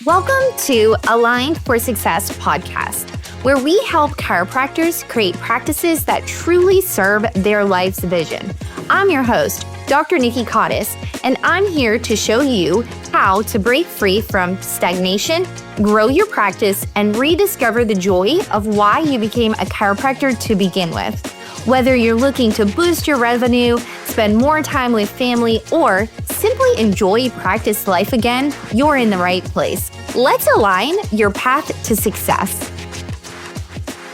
Welcome to Aligned for Success podcast, where we help chiropractors create practices that truly serve their life's vision. I'm your host, Dr. Nikki, and I'm here to show you how to break free from stagnation, grow your practice, and rediscover the joy of why you became a chiropractor to begin with. Whether you're looking to boost your revenue, spend more time with family, or simply enjoy practice life again, you're in the right place. Let's align your path to success.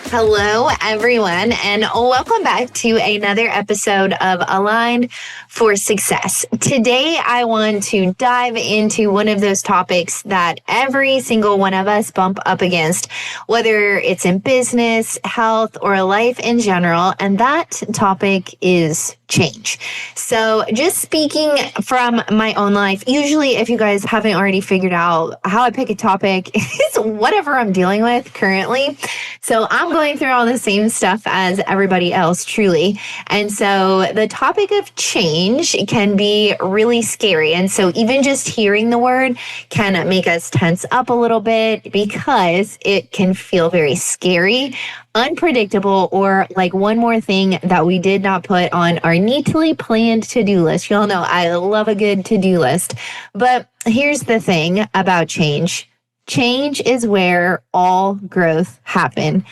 Hello, everyone, and welcome back to another episode of Aligned for Success. Today, I want to dive into one of those topics that every single one of us bump up against, whether it's in business, health, or life in general, and that topic is change. So just speaking from my own life, usually if you guys haven't already figured out how I pick a topic, it's whatever I'm dealing with currently. So I'm going through all the same stuff as everybody else, truly. And so the topic of change can be really scary. And so even just hearing the word can make us tense up a little bit because it can feel very scary, unpredictable, or like one more thing that we did not put on our neatly planned to-do list. Y'all know I love a good to-do list. But here's the thing about change. Change is where all growth happens.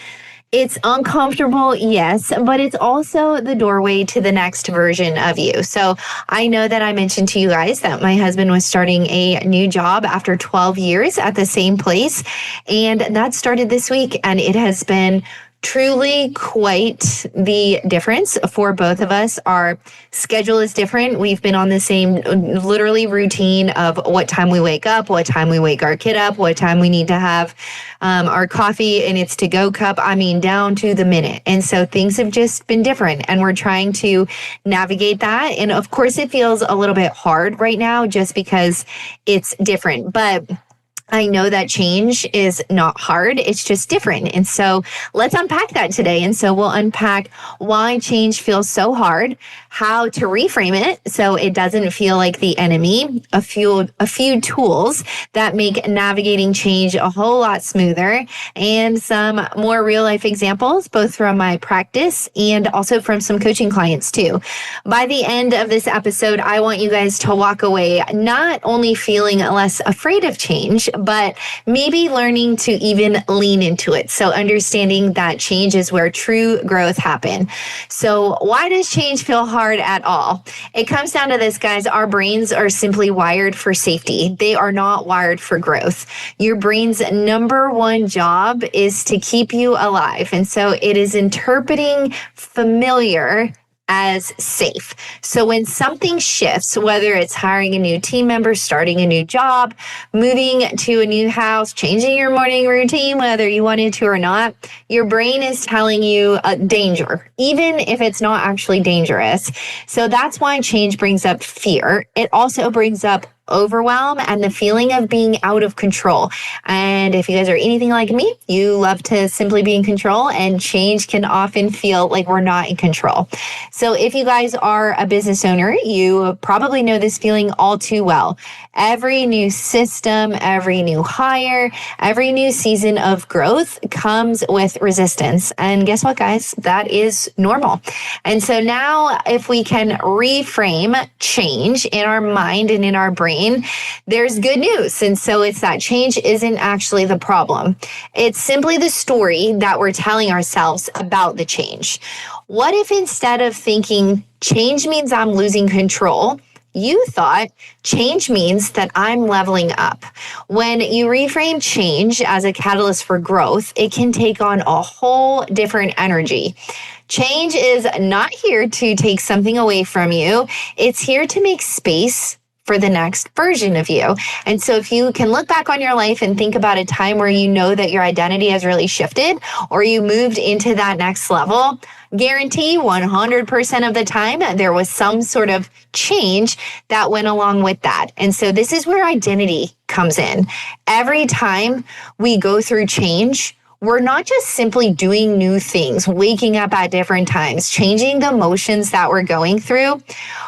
It's uncomfortable, yes, but it's also the doorway to the next version of you. So I know that I mentioned to you guys that my husband was starting a new job after 12 years at the same place. And that started this week, and it has been truly quite the difference for both of us. Our schedule is different. We've been on the same literally routine of what time we wake up, what time we wake our kid up, what time we need to have our coffee in its to-go cup. I mean, down to the minute. And so things have just been different, and we're trying to navigate that. And of course, it feels a little bit hard right now just because it's different. But I know that change is not hard. It's just different. And so let's unpack that today. And so we'll unpack why change feels so hard, how to reframe it so it doesn't feel like the enemy, a few tools that make navigating change a whole lot smoother, and some more real life examples, both from my practice and also from some coaching clients too. By the end of this episode, I want you guys to walk away not only feeling less afraid of change, but maybe learning to even lean into it. So understanding that change is where true growth happens. So why does change feel hard at all? It comes down to this, guys. Our brains are simply wired for safety. They are not wired for growth. Your brain's number one job is to keep you alive. And so it is interpreting familiar as safe. So when something shifts, whether it's hiring a new team member, starting a new job, moving to a new house, changing your morning routine, whether you wanted to or not, your brain is telling you danger, even if it's not actually dangerous. So that's why change brings up fear. It also brings up overwhelm and the feeling of being out of control. And if you guys are anything like me, you love to simply be in control, and change can often feel like we're not in control. So if you guys are a business owner, you probably know this feeling all too well. Every new system, every new hire, every new season of growth comes with resistance. And guess what, guys? That is normal. And so now if we can reframe change in our mind and in our brain, there's good news. And so it's that change isn't actually the problem. It's simply the story that we're telling ourselves about the change. What if instead of thinking change means I'm losing control, you thought change means that I'm leveling up? When you reframe change as a catalyst for growth, it can take on a whole different energy. Change is not here to take something away from you. It's here to make space for the next version of you. And so if you can look back on your life and think about a time where you know that your identity has really shifted, or you moved into that next level, guarantee 100% of the time there was some sort of change that went along with that. And so this is where identity comes in. Every time we go through change, we're not just simply doing new things, waking up at different times, changing the emotions that we're going through.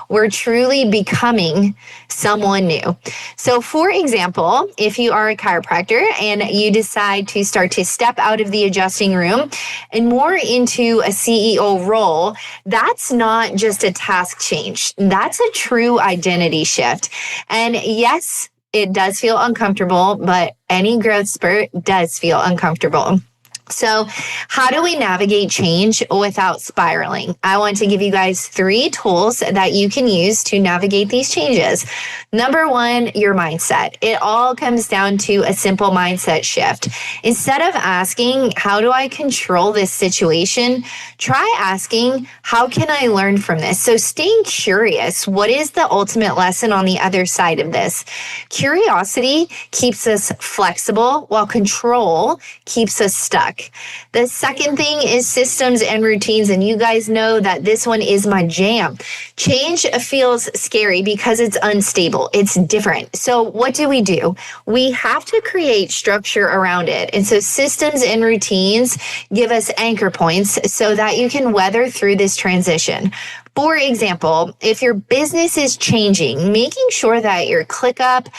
We're truly becoming someone new. So, for example, if you are a chiropractor and you decide to start to step out of the adjusting room and more into a CEO role, that's not just a task change. That's a true identity shift. And yes, it does feel uncomfortable, but any growth spurt does feel uncomfortable. So how do we navigate change without spiraling? I want to give you guys 3 tools that you can use to navigate these changes. Number 1, your mindset. It all comes down to a simple mindset shift. Instead of asking, how do I control this situation? Try asking, how can I learn from this? So staying curious, what is the ultimate lesson on the other side of this? Curiosity keeps us flexible, while control keeps us stuck. The second thing is systems and routines. And you guys know that this one is my jam. Change feels scary because it's unstable. It's different. So what do? We have to create structure around it. And so systems and routines give us anchor points so that you can weather through this transition. For example, if your business is changing, making sure that your ClickUp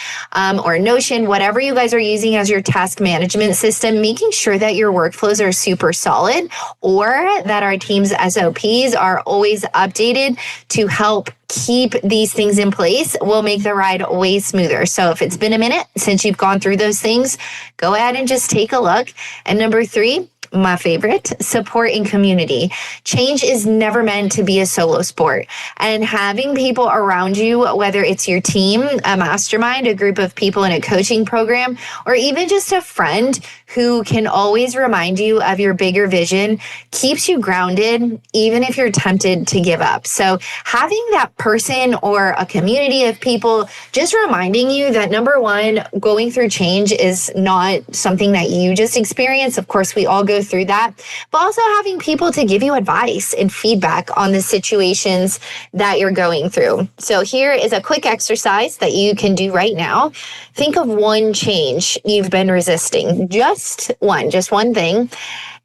or Notion, whatever you guys are using as your task management system, making sure that your workflows are super solid or that our team's SOPs are always updated to help keep these things in place will make the ride way smoother. So if it's been a minute since you've gone through those things, go ahead and just take a look. And number 3, my favorite, support and community. Change is never meant to be a solo sport. And having people around you, whether it's your team, a mastermind, a group of people in a coaching program, or even just a friend who can always remind you of your bigger vision, keeps you grounded, even if you're tempted to give up. So having that person or a community of people just reminding you that, number 1, going through change is not something that you just experience. Of course, we all go through that, but also having people to give you advice and feedback on the situations that you're going through. So here is a quick exercise that you can do right now. Think of one change you've been resisting, just one thing.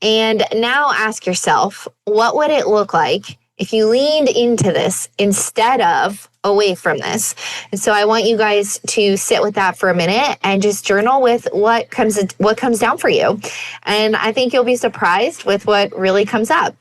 And now ask yourself, what would it look like if you leaned into this instead of away from this? And so I want you guys to sit with that for a minute and just journal with what comes down for you. And I think you'll be surprised with what really comes up.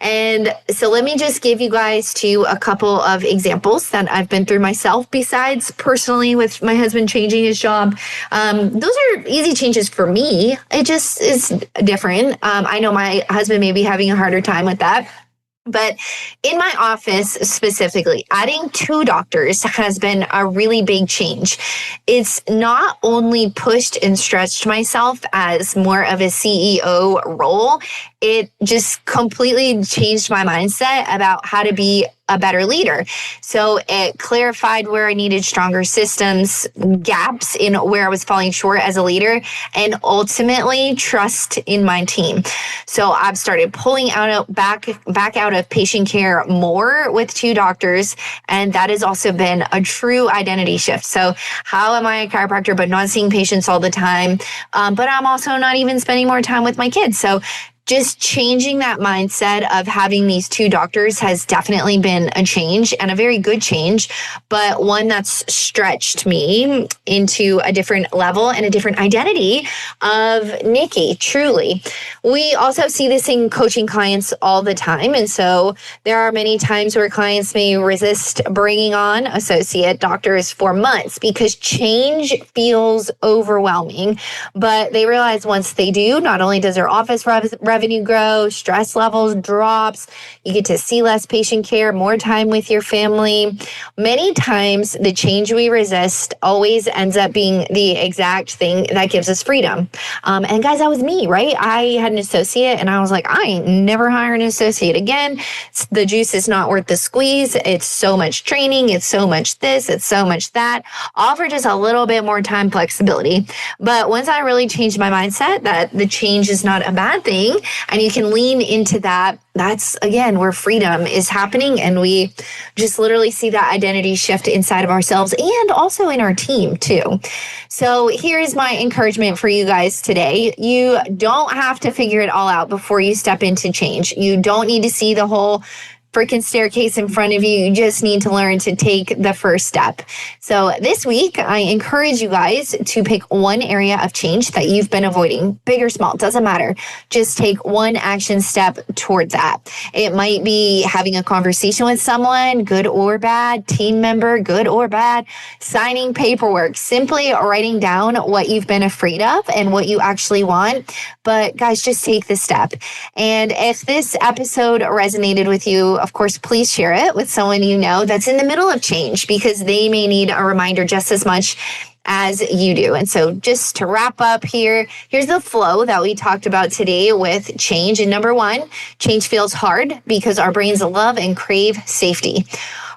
And so let me just give you guys a couple of examples that I've been through myself, besides personally with my husband changing his job. Those are easy changes for me. It just is different. I know my husband may be having a harder time with that. But in my office specifically, adding 2 doctors has been a really big change. It's not only pushed and stretched myself as more of a CEO role, it just completely changed my mindset about how to be a better leader. So it clarified where I needed stronger systems, gaps in where I was falling short as a leader, and ultimately trust in my team. So I've started pulling back out of patient care more with 2 doctors, and that has also been a true identity shift. So how am I a chiropractor but not seeing patients all the time? But I'm also not even spending more time with my kids. So just changing that mindset of having these 2 doctors has definitely been a change, and a very good change, but one that's stretched me into a different level and a different identity of Nikki, truly. We also see this in coaching clients all the time. And so there are many times where clients may resist bringing on associate doctors for months because change feels overwhelming, but they realize once they do, not only does their office revenue grow, stress levels drops, you get to see less patient care, more time with your family. Many times the change we resist always ends up being the exact thing that gives us freedom. And guys, that was me, right? I had an associate and I was like, I ain't never hire an associate again. The juice is not worth the squeeze. It's so much training. It's so much this. It's so much that. Offer just a little bit more time flexibility. But once I really changed my mindset that the change is not a bad thing, doing and you can lean into that, that's again where freedom is happening. And we just literally see that identity shift inside of ourselves and also in our team too. So here's my encouragement for you guys today. You don't have to figure it all out before you step into change. You don't need to see the whole freaking staircase in front of you. You just need to learn to take the first step. So this week, I encourage you guys to pick one area of change that you've been avoiding, big or small, doesn't matter. Just take one action step toward that. It might be having a conversation with someone, good or bad, team member, good or bad, signing paperwork, simply writing down what you've been afraid of and what you actually want. But guys, just take the step. And if this episode resonated with you, of course, please share it with someone you know that's in the middle of change because they may need a reminder just as much as you do. And so just to wrap up here, here's the flow that we talked about today with change. And number one, change feels hard because our brains love and crave safety.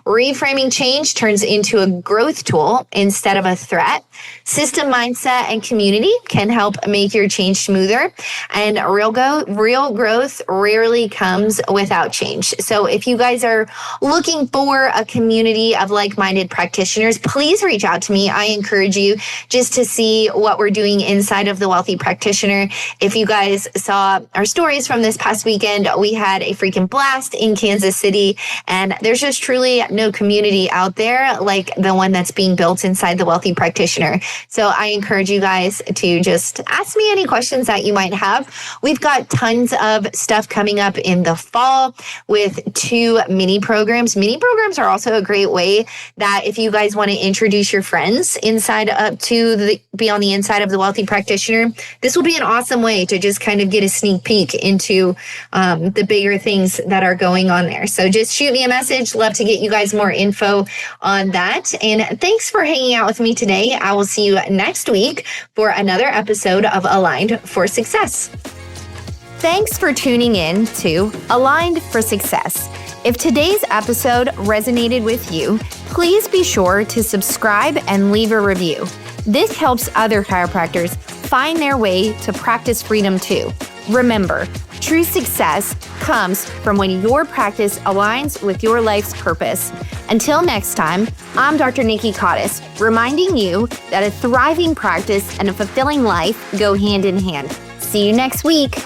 Reframing change turns into a growth tool instead of a threat. System mindset and community can help make your change smoother. And real growth rarely comes without change. So if you guys are looking for a community of like-minded practitioners, please reach out to me. I encourage you just to see what we're doing inside of the Wealthy Practitioner. If you guys saw our stories from this past weekend, we had a freaking blast in Kansas City. And there's just truly no community out there like the one that's being built inside the Wealthy Practitioner. So I encourage you guys to just ask me any questions that you might have. We've got tons of stuff coming up in the fall with 2 mini programs. Mini programs are also a great way that if you guys want to introduce your friends inside up to be on the inside of the Wealthy Practitioner, this will be an awesome way to just kind of get a sneak peek into the bigger things that are going on there. So just shoot me a message. Love to get you guys more info on that. And thanks for hanging out with me today. I will see you next week for another episode of Aligned for Success. Thanks for tuning in to Aligned for Success. If today's episode resonated with you, please be sure to subscribe and leave a review. This helps other chiropractors find their way to practice freedom too. Remember, true success comes from when your practice aligns with your life's purpose. Until next time, I'm Dr. Nikki, reminding you that a thriving practice and a fulfilling life go hand in hand. See you next week.